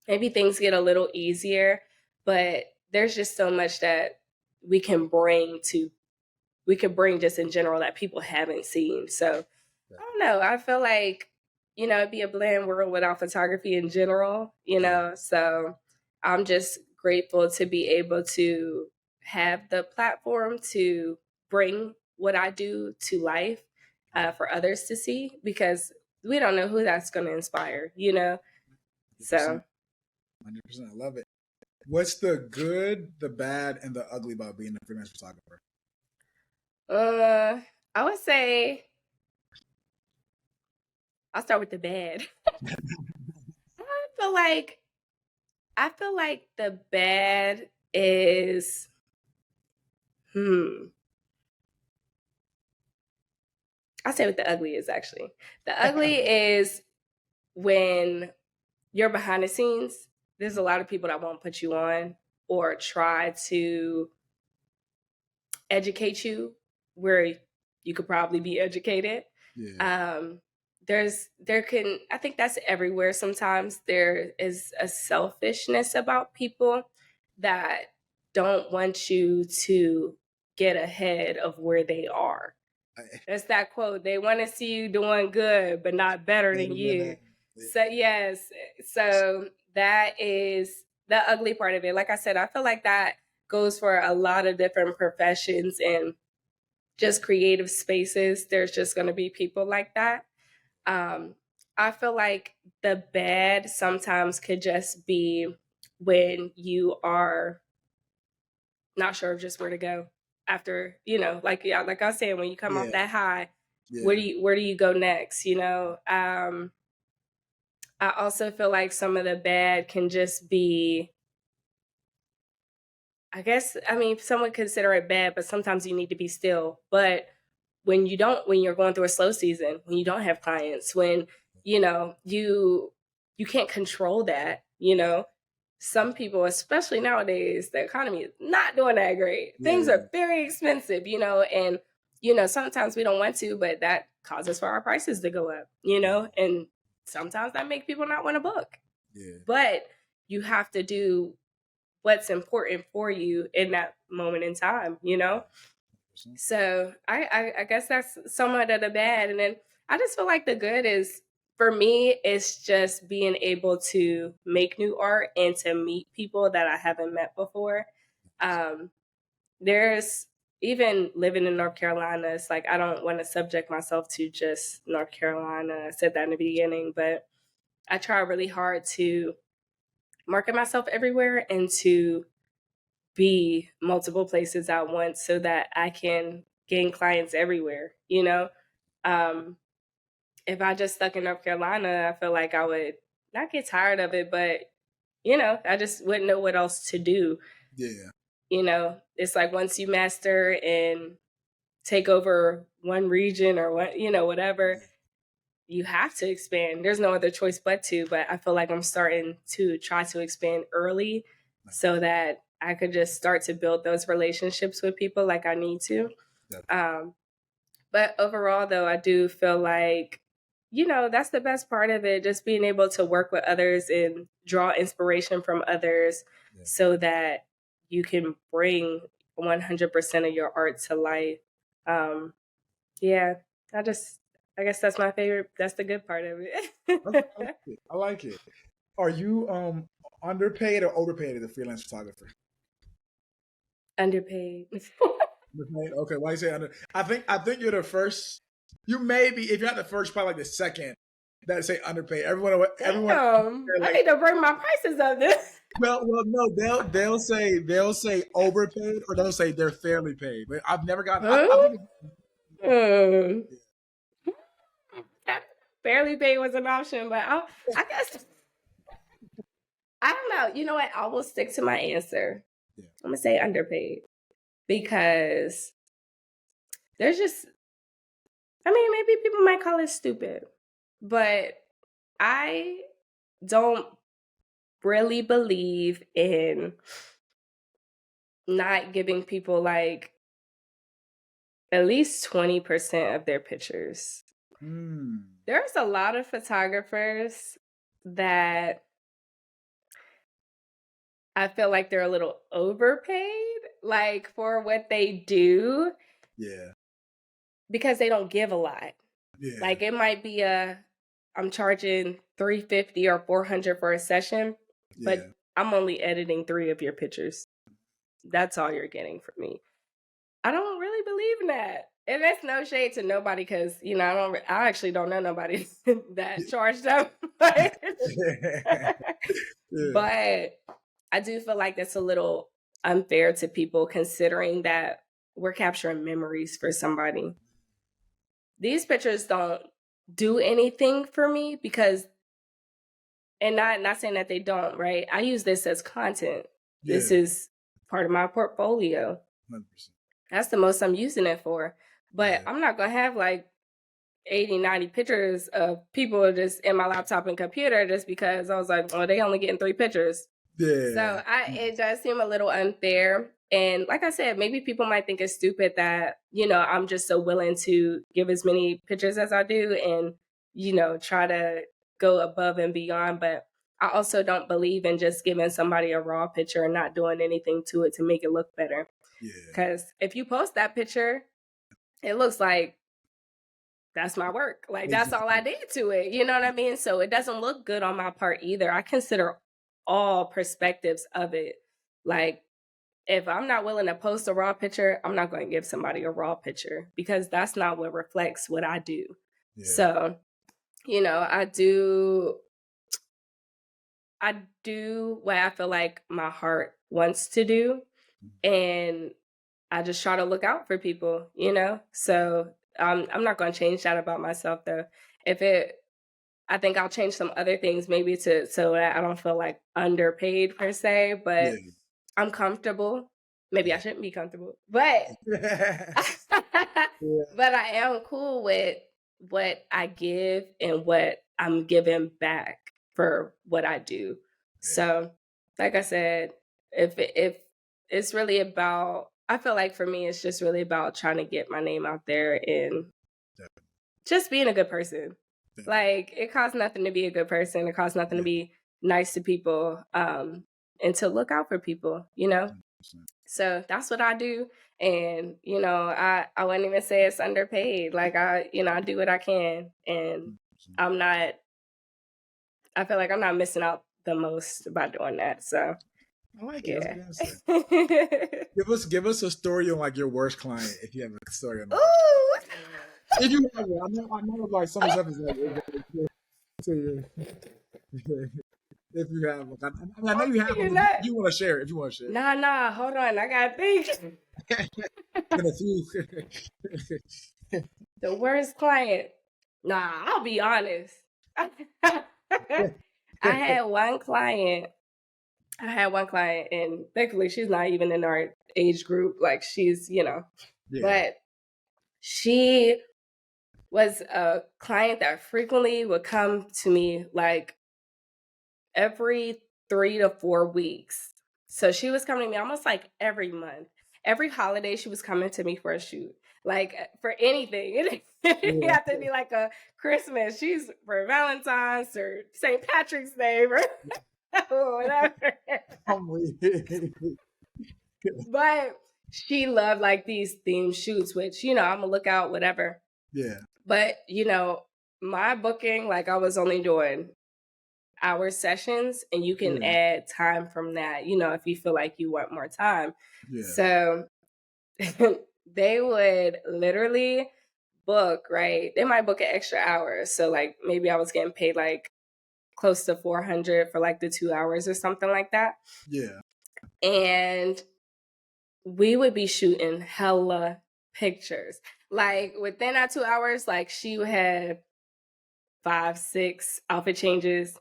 maybe things get a little easier, but there's just so much that we can bring just in general that people haven't seen. So I don't know. I feel like, you know, it'd be a bland world without photography in general, you know, so I'm just grateful to be able to have the platform to bring what I do to life for others to see, because we don't know who that's going to inspire, you know? 100%. So 100%. I love it. What's the good, the bad, and the ugly about being a freelance photographer? I would say I'll start with the bad. I feel like the bad is I'll say what the ugly is, actually. The ugly is when you're behind the scenes, there's a lot of people that won't put you on or try to educate you where you could probably be educated. Yeah. I think that's everywhere. Sometimes there is a selfishness about people that don't want you to get ahead of where they are. That's that quote. They want to see you doing good, but not better than you. So yes. So that is the ugly part of it. Like I said, I feel like that goes for a lot of different professions and just creative spaces. There's just going to be people like that. I feel like the bad sometimes could just be when you are not sure of just where to go after, you know, like I was saying, when you come off that high, where do you go next? You know, I also feel like some of the bad can just be, I guess, I mean, some would consider it bad, but sometimes you need to be still. But when you're going through a slow season, when you don't have clients, when, you know, you can't control that, you know, some people, especially nowadays, the economy is not doing that great. Yeah. Things are very expensive, you know, and, you know, sometimes we don't want to, but that causes for our prices to go up, you know, and sometimes that makes people not want to book. Yeah. But you have to do what's important for you in that moment in time, you know? So I guess that's somewhat of the bad. And then I just feel like the good is, for me, it's just being able to make new art and to meet people that I haven't met before. There's even living in North Carolina, it's like I don't want to subject myself to just North Carolina. I said that in the beginning, but I try really hard to market myself everywhere and to be multiple places at once so that I can gain clients everywhere, you know? Um, if I just stuck in North Carolina, I feel like I would not get tired of it, but you know, I just wouldn't know what else to do. Yeah. You know, it's like once you master and take over one region or what, you know, whatever, you have to expand. There's no other choice but to, but I feel like I'm starting to try to expand early so that I could just start to build those relationships with people like I need to. But overall, though, I do feel like, you know, that's the best part of it, just being able to work with others and draw inspiration from others so that you can bring 100% of your art to life. Yeah, I guess that's my favorite. That's the good part of it. I like it. Are you underpaid or overpaid as a freelance photographer? Underpaid. Okay, why you say under? I think you're the first. You may be, if you're not the first, probably like the second that say underpaid. Everyone, Damn, like, I need to bring my prices up. This. well, no, they'll say overpaid or they'll say they're fairly paid. But I've never gotten. I think Fairly paid was an option, but I guess I don't know. You know what? I will stick to my answer. Yeah. I'm gonna say underpaid because there's just. I mean, maybe people might call it stupid, but I don't really believe in not giving people like at least 20% of their pictures. There's a lot of photographers that I feel like they're a little overpaid, like for what they do. Yeah. Because they don't give a lot. Yeah. Like it might be I'm charging $350 or $400 for a session, but I'm only editing 3 of your pictures. That's all you're getting from me. I don't really believe in that. And that's no shade to nobody because, you know, I actually don't know nobody that charged that much. But I do feel like that's a little unfair to people considering that we're capturing memories for somebody. These pictures don't do anything for me because, and not saying that they don't, right? I use this as content. Yeah. This is part of my portfolio. 100%. That's the most I'm using it for. But I'm not going to have like 80, 90 pictures of people just in my laptop and computer just because I was like, oh, they only getting 3 pictures. Yeah. So it does seem a little unfair. And like I said, maybe people might think it's stupid that, you know, I'm just so willing to give as many pictures as I do and, you know, try to go above and beyond. But I also don't believe in just giving somebody a raw picture and not doing anything to it to make it look better. Yeah. Because if you post that picture, it looks like that's my work. Like that's all I did to it. You know what I mean? So it doesn't look good on my part either. I consider all perspectives of it. Like if I'm not willing to post a raw picture, I'm not going to give somebody a raw picture because that's not what reflects what I do. Yeah. So, you know, I do what I feel like my heart wants to do. And I just try to look out for people, you know? So I'm not going to change that about myself though. I think I'll change some other things maybe so that I don't feel like underpaid per se, but I'm comfortable. Maybe I shouldn't be comfortable, but but I am cool with what I give and what I'm giving back for what I do. So, like I said, if it's really about, I feel like for me, it's just really about trying to get my name out there and just being a good person. Like it costs nothing to be a good person. It costs nothing to be nice to people. and to look out for people, you know? 100%. So that's what I do. And, you know, I wouldn't even say it's underpaid. Like I do what I can, and 100%. I feel like I'm not missing out the most by doing that. So I like it. That's a yeah. good answer. Give us a story on like your worst client, if you have a story on that. Ooh. If you have one, I know like some of the stuff is if you have, like, I know you have one. If you want to share it, if you want to share it. Nah, hold on. I gotta think. The worst client. Nah, I'll be honest. I had one client, and thankfully she's not even in our age group. Like she's, but she was a client that frequently would come to me like every 3 to 4 weeks. So she was coming to me almost like every month. Every holiday she was coming to me for a shoot. Like for anything. It didn't have to be like a Christmas. She's for Valentine's or St. Patrick's Day or whatever. But she loved like these theme shoots, which, I'm gonna look out, whatever. Yeah. But, my booking, like I was only doing hour sessions, and you can add time from that, if you feel like you want more time. Yeah. So they would literally book, right? They might book an extra hour. So like maybe I was getting paid like close to $400 for like the 2 hours or something like that. Yeah. And we would be shooting hella pictures. Like within that 2 hours, like she would have 5, 6 outfit changes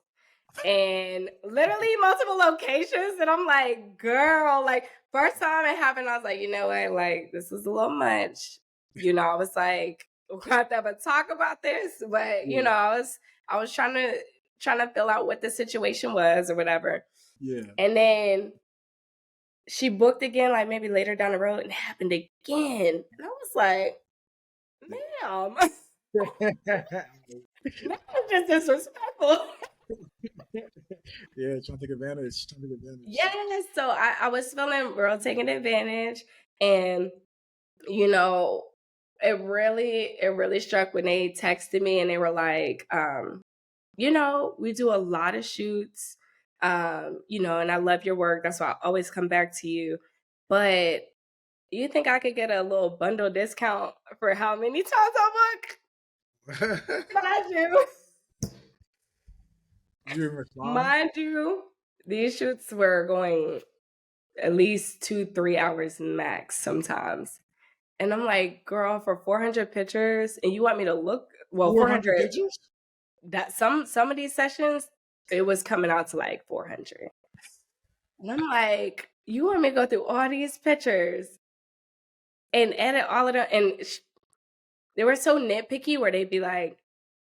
and literally multiple locations. And I'm like, girl, like first time it happened, I was like, you know what? Like this is a little much. I was like, we're gonna have to talk about this. But I was trying to fill out what the situation was or whatever. Yeah. And then she booked again, like maybe later down the road, and it happened again. And I was like, ma'am, that was just disrespectful. Yeah, trying to take advantage. Yes, so I was feeling real taken advantage, and it really struck when they texted me and they were like, we do a lot of shoots, and I love your work. That's why I always come back to you. But you think I could get a little bundle discount for how many times I book? Mind you, these shoots were going at least 2-3 hours max sometimes. And I'm like, girl, for 400 pictures, and you want me to look 400 pictures? That some of these sessions, it was coming out to like 400. And I'm like, you want me to go through all these pictures and edit all of them? And they were so nitpicky where they'd be like,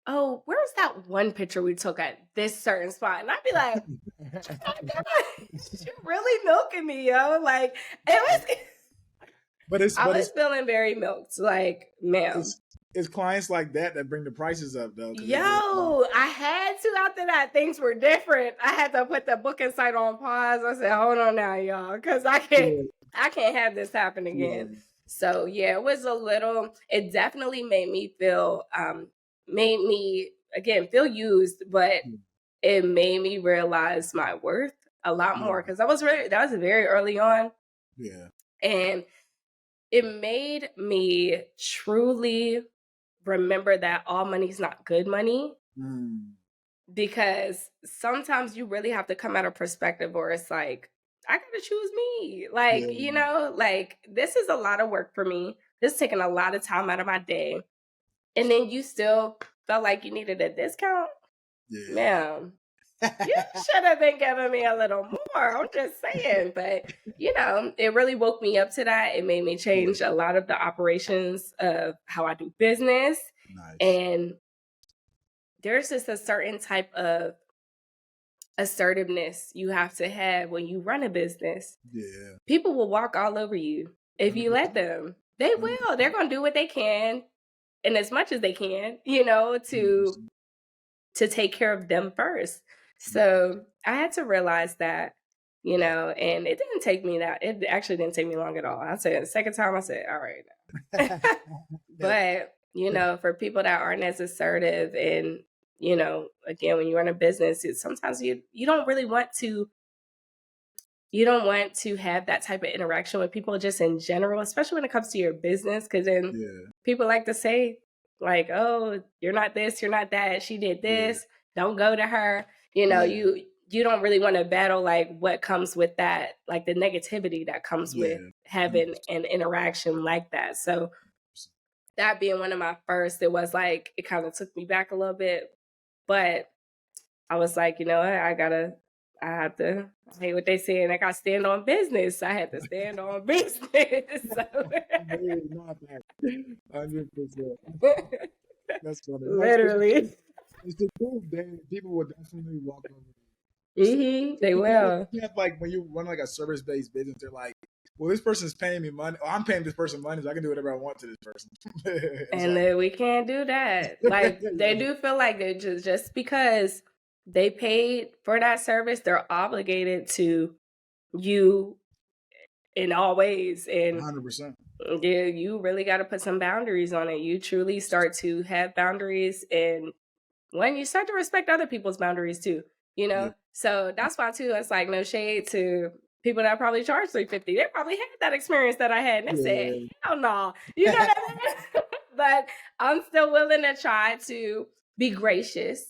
oh, where's that one picture we took at this certain spot? And I'd be like, oh my God, you're really milking me, yo. Like, it was, I was feeling very milked. Like, ma'am. It's clients like that bring the prices up, though. Yo, I had to after that. Things were different. I had to put the booking site on pause. I said, hold on now, y'all, because I can't have this happen again. Yeah. So yeah, it definitely made me feel, feel used, but it made me realize my worth a lot more, because that was very early on. Yeah. And it made me truly remember that all money's not good money. Because sometimes you really have to come at a perspective where it's like, I gotta choose me. Like, like this is a lot of work for me. This is taking a lot of time out of my day. And then you still felt like you needed a discount? Yeah. Ma'am, you should have been giving me a little more. I'm just saying. But, it really woke me up to that. It made me change a lot of the operations of how I do business. Nice. And there's just a certain type of assertiveness you have to have when you run a business. Yeah. People will walk all over you if you let them. They will. They're going to do what they can, and as much as they can, to take care of them first. So I had to realize that, you know, and it didn't take me it actually didn't take me long at all. I said the second time, I said, all right. But, you know, for people that aren't as assertive and, you know, again, when you run a business, sometimes you don't really want to, have that type of interaction with people just in general, especially when it comes to your business. Cause then people like to say like, oh, you're not this, you're not that. She did this. Don't go to her. You know, you don't really want to battle like what comes with that, like the negativity that comes with having an interaction like that. So that being one of my first, it was like, it kind of took me back a little bit, but I was like, you know what, I have to, I hate what they say, and I got to stand on business. I had to stand on business. So. 100%. That's funny. Literally. It's the truth. People will definitely walk over you. They will. Like when you run like a service-based business, they're like, well, this person's paying me money. Or I'm paying this person money, so I can do whatever I want to this person. And then we can't do that. Like they do feel like they just because they paid for that service, they're obligated to you in all ways. And 100%. Yeah, you really got to put some boundaries on it. You truly start to have boundaries, and when you start to respect other people's boundaries too, you know. So that's why too, it's like no shade to people that probably charge $350. They probably had that experience that I had, and they said, "Hell no," you know what I mean? But I'm still willing to try to be gracious.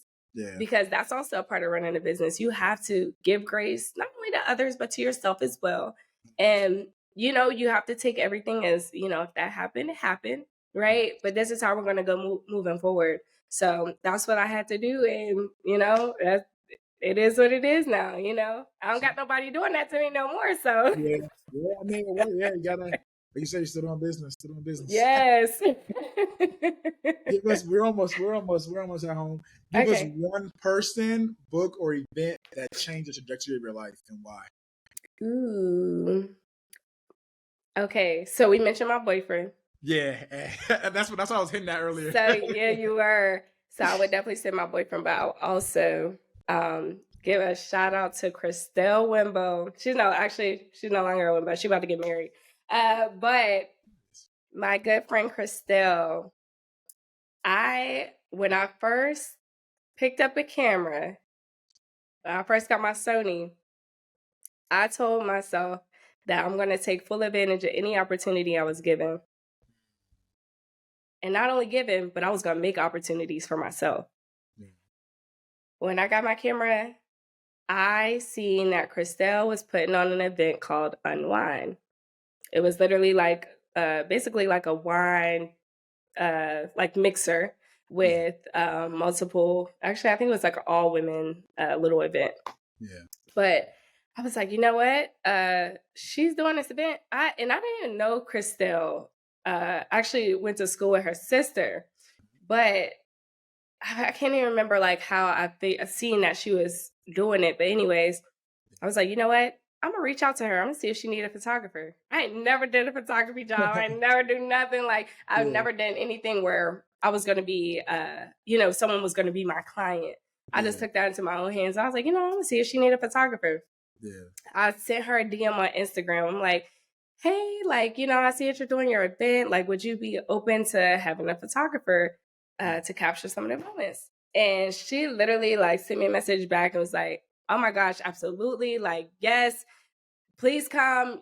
Because that's also a part of running a business. You have to give grace not only to others but to yourself as well. And you know, you have to take everything as, you know, if that happened, it happened, right? But this is how we're going to go moving forward. So that's what I had to do. And, you know, it is what it is now, you know. I don't got nobody doing that to me no more, so. I mean, you gotta, like you said, you're still doing business, Yes. We're almost at home. Give us one person, book, or event that changed the trajectory of your life and why. Ooh. Okay, so we mentioned my boyfriend. Yeah, that's what I was hitting at earlier. So yeah, you were. So I would definitely say my boyfriend, but I'll also give a shout out to Christelle Wimbo. She's no longer a Wimbo. She's about to get married. But my good friend Christelle, when I first picked up a camera, when I first got my Sony, I told myself that I'm going to take full advantage of any opportunity I was given. And not only given, but I was going to make opportunities for myself. When I got my camera, I seen that Christelle was putting on an event called Unwind. It was literally like, basically like a wine, like mixer with multiple, actually, I think it was like an all women little event. But I was like, you know what? She's doing this event. I didn't even know Christelle. Actually went to school with her sister, but I can't even remember like how I seen that she was doing it. But anyways, I was like, you know what? I'm gonna reach out to her. I'm gonna see if she need a photographer. I ain't never did a photography job. I never do nothing. Like I've never done anything where I was gonna be, someone was gonna be my client. I just took that into my own hands. I was like, I'm gonna see if she need a photographer. I sent her a DM on Instagram. I'm like, hey, like, I see that you're doing your event. Like, would you be open to having a photographer to capture some of the moments? And she literally like sent me a message back and was like, oh my gosh, absolutely. Like, yes, please come.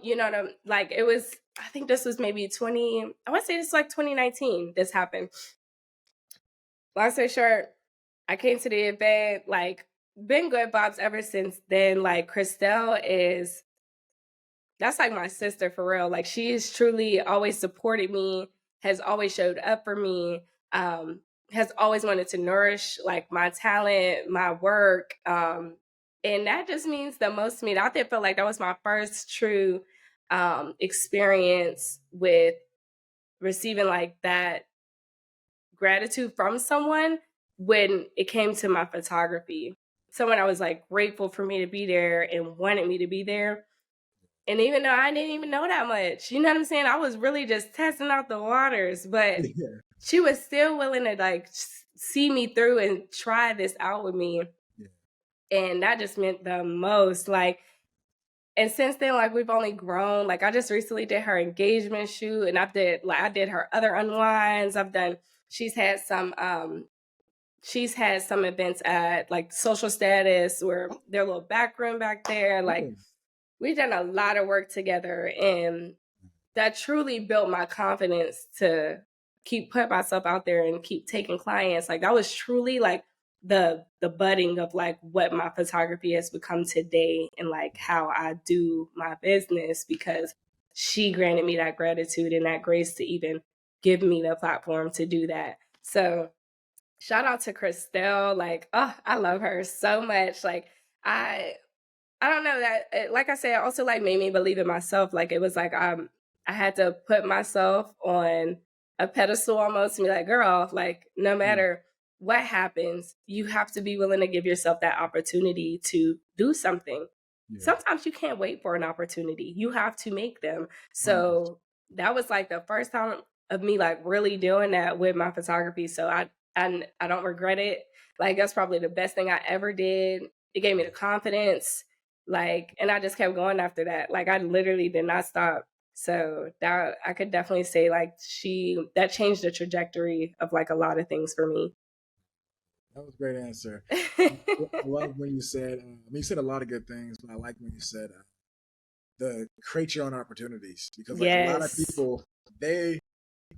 Like it was, I think this was maybe I want to say this was like 2019 this happened. Long story short, I came to the event, like been good vibes ever since then. Like Christelle that's like my sister for real. Like she's truly always supported me, has always showed up for me, has always wanted to nourish like my talent, my work. And that just means the most to me. I did feel like that was my first true experience with receiving like that gratitude from someone when it came to my photography. Someone I was like grateful for me to be there and wanted me to be there. And even though I didn't even know that much, you know what I'm saying? I was really just testing out the waters, but she was still willing to like see me through and try this out with me. And that just meant the most. Like And since then, like, we've only grown. Like, I just recently did her engagement shoot, and I did her other unwinds. She's had some events at like Social Status where their little back room back there. Like, we've done a lot of work together, and that truly built my confidence to keep putting myself out there and keep taking clients. Like, that was truly like the budding of like what my photography has become today, and like how I do my business, because she granted me that gratitude and that grace to even give me the platform to do that. So shout out to Christelle. Like, oh, I love her so much. Like, I don't know that, like I said, it also like made me believe in myself. Like, it was like, I had to put myself on a pedestal almost and be like, girl, like, no matter what happens, you have to be willing to give yourself that opportunity to do something. Sometimes you can't wait for an opportunity. You have to make them. So that was like the first time of me like really doing that with my photography. So I don't regret it. Like, that's probably the best thing I ever did. It gave me the confidence. Like, and I just kept going after that. Like, I literally did not stop. So that, I could definitely say like that changed the trajectory of like a lot of things for me. That was a great answer. I love when you said, I mean, you said a lot of good things, but I like when you said the create your own opportunities, because like Yes.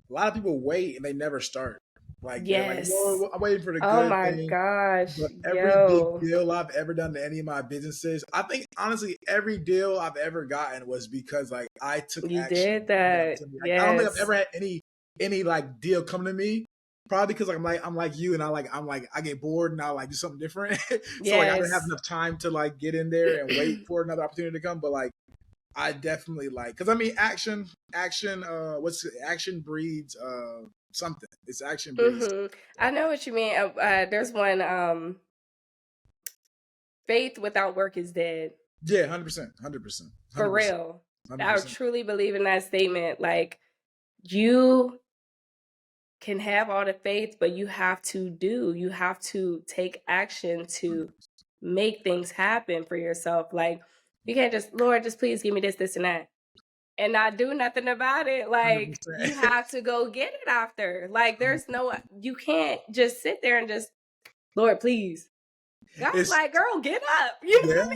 a lot of people wait and they never start. Like they're like, Yes. "Whoa, I'm waiting for the Oh good my thing." gosh. But every big Yo, deal I've ever done to any of my businesses, I think honestly, every deal I've ever gotten was because like I took you action. did that. Like, I don't think I've Yes. ever had any like deal come to me. Probably because I'm like you, and I get bored and I like do something different. So like I didn't have Yes. enough time to like get in there and wait for another opportunity to come. But like I definitely like, because I mean action breeds something. It's action breeds. I know what you mean. There's one, faith without work is dead. Yeah, 100%, 100%, For 100%, real. I 100%. truly believe in that statement. Like, you can have all the faith, but you have to take action to make things happen for yourself. Like, you can't just, Lord, just please give me this, this, and that, and not do nothing about it. Like, you 100%. have to go get it after. Like, you can't just sit there and just, Lord, please. God's It's like, girl, get up. You know yeah, what I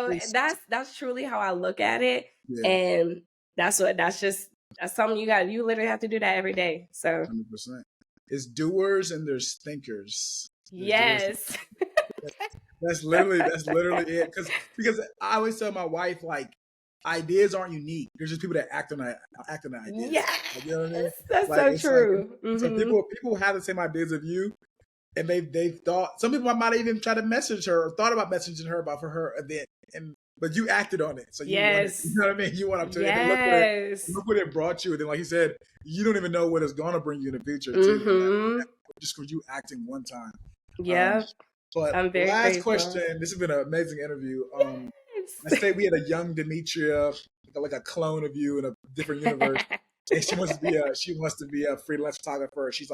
mean? So it's that's truly how I look at it. yeah, And that's something you literally have to do that every day. So 100%. It's doers and there's thinkers. There's doers. yes. That's literally it. Because I always tell my wife like ideas aren't unique. There's just people that act on the ideas. Yes. Like, you know what I mean? That's Like so it's like, true. so Hmm. people have the same ideas of you, and they thought, some people might even try to message her or thought about messaging her about for her event, and but you acted on it, so you wanted, you Yes. know what I mean, you want to, and Yes. look what it brought you, and then like you said, you don't even know what it's gonna bring you in the future too, Hmm. just because you acting one time. um Yep. but I'm very last grateful. question, this has been an amazing interview. Let's Yes. say we had a young Demetria, like a clone of you in a different universe, and she wants to be a freelance photographer. She's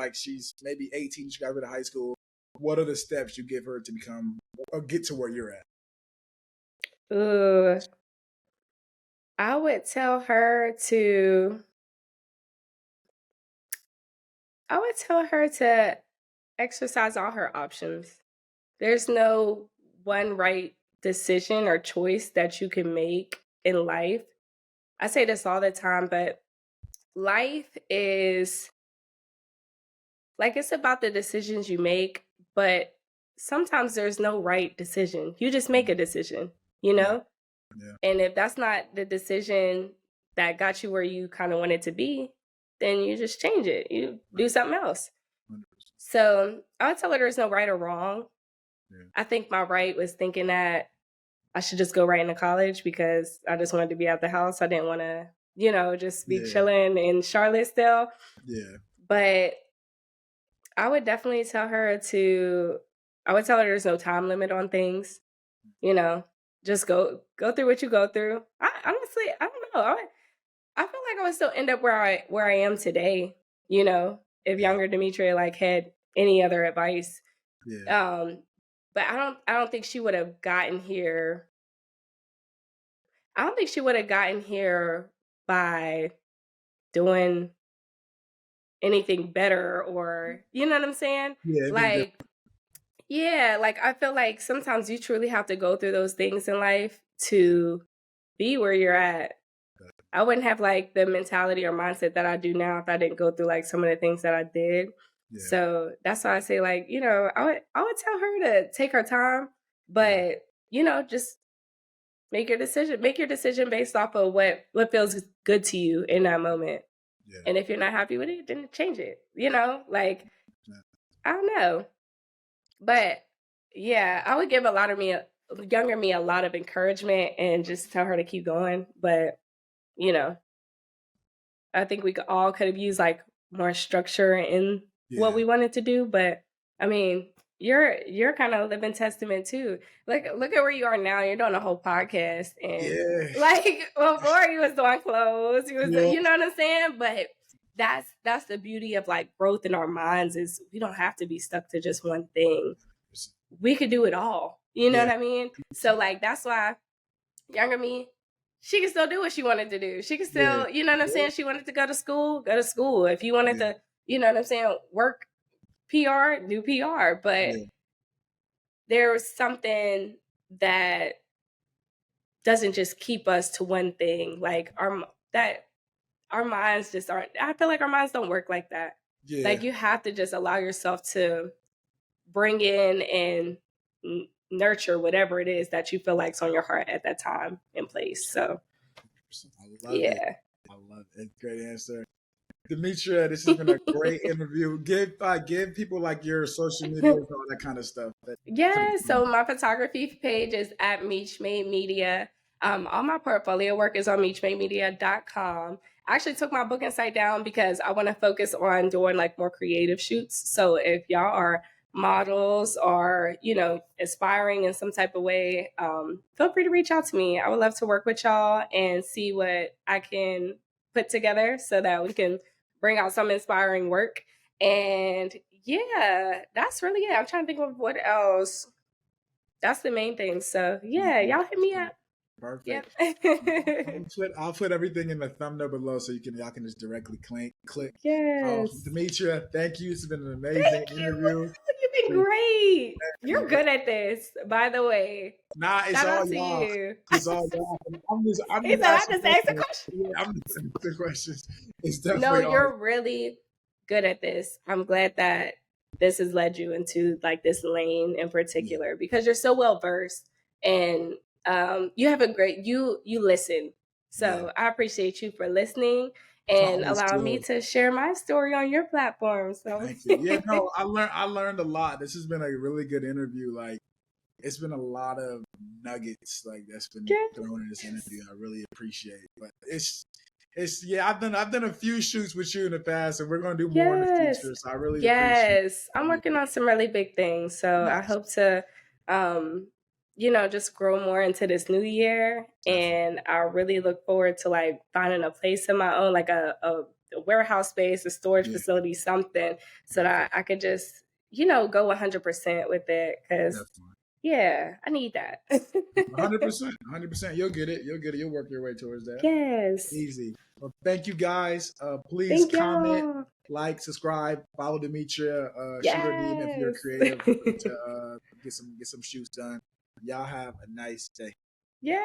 maybe 18. She got rid of high school. What are the steps you give her to become or get to where you're at? Ooh, I would tell her to I would tell her to exercise all her options. There's no one right decision or choice that you can make in life. I say this all the time, but life is like, it's about the decisions you make, but sometimes there's no right decision. You just make a decision, you Yeah, know? yeah, And if that's not the decision that got you where you kind of wanted to be, then you just change it. You do right, something else. 100%. So I would tell her there's no right or wrong. Yeah, I think my right was thinking that I should just go right into college because I just wanted to be out the house. I didn't want to, just be yeah, chilling in Charlotte still. yeah, But I would definitely tell her there's no time limit on things, you know, just go through what you go through. I honestly, I don't know. I feel like I would still end up where I am today, if yeah, younger Demetria like had any other advice. yeah, Um, but I don't think she would have gotten here. I don't think she would have gotten here by doing anything better, or you know what I'm saying? Yeah, anything different. Like, yeah, like I feel like sometimes you truly have to go through those things in life to be where you're at. I wouldn't have like the mentality or mindset that I do now if I didn't go through like some of the things that I did. Yeah. So that's why I say, like, you know, I would tell her to take her time, Yeah. but you know, just make your decision. Make your decision based off of what feels good to you in that moment. Yeah. And if you're not happy with it, then change it. You know, like I don't know, but yeah, I would give younger me a lot of encouragement and just tell her to keep going. But you know, I think we all could have used like more structure in what we wanted to do. But I mean, you're kind of a living testament too. Look at where you are now. You're doing a whole podcast, and like before you was doing clothes. You was you know what I'm saying? But that's the beauty of like growth in our minds, is we don't have to be stuck to just one thing. We could do it all. You know what I mean? So like that's why younger me, she can still do what she wanted to do. She can still, you know what I'm saying? She wanted to go to school, go to school. If you wanted to, you know what I'm saying, work PR, do PR. But there was something that doesn't just keep us to one thing. Like our minds just aren't, I feel like our minds don't work like that. Yeah. Like you have to just allow yourself to bring in and nurture whatever it is that you feel like's on your heart at that time and place. So I love it. I love it. Great answer. Demetria, this has been a great interview. Give people like your social media and all that kind of stuff. So my photography page is at Meachmade Media. All my portfolio work is on meachmademedia.com. I actually took my booking site down because I want to focus on doing like more creative shoots. So if y'all are models or, you know, aspiring in some type of way, feel free to reach out to me. I would love to work with y'all and see what I can put together so that we can bring out some inspiring work. And yeah, that's really it. I'm trying to think of what else. That's the main thing. So yeah, y'all hit me up. Perfect. Yep. I'll put everything in the thumbnail below so y'all can just directly click. Yes. Demetria, thank you. It's been an amazing interview. You've been great. You're good at this, by the way. Nah, it's all y'all. It's all y'all. I'm just asking questions. Yeah, I'm just asking questions. It's definitely you're really good at this. I'm glad that this has led you into like this lane in particular because you're so well versed and you have a great you listen. So I appreciate you for listening and allowing me to share my story on your platform. So thank you. Yeah, no, I learned a lot. This has been a really good interview. Like it's been a lot of nuggets like that's been thrown in this interview. I really appreciate it. But it's I've done a few shoots with you in the past, and we're gonna do more in the future. So I really appreciate it. I'm working on some really big things. So I hope to you know, just grow more into this new year. And I really look forward to like finding a place in my own, like a warehouse space, a storage facility, something, so that I could just, you know, go 100% with it. Cause yeah, I need that. 100%. You'll get it. You'll work your way towards that. Yes. Easy. Well, thank you guys. Please comment, like, subscribe, follow Demetria. Shoot her DM if you're creative to get some shoots done. Y'all have a nice day. Yes.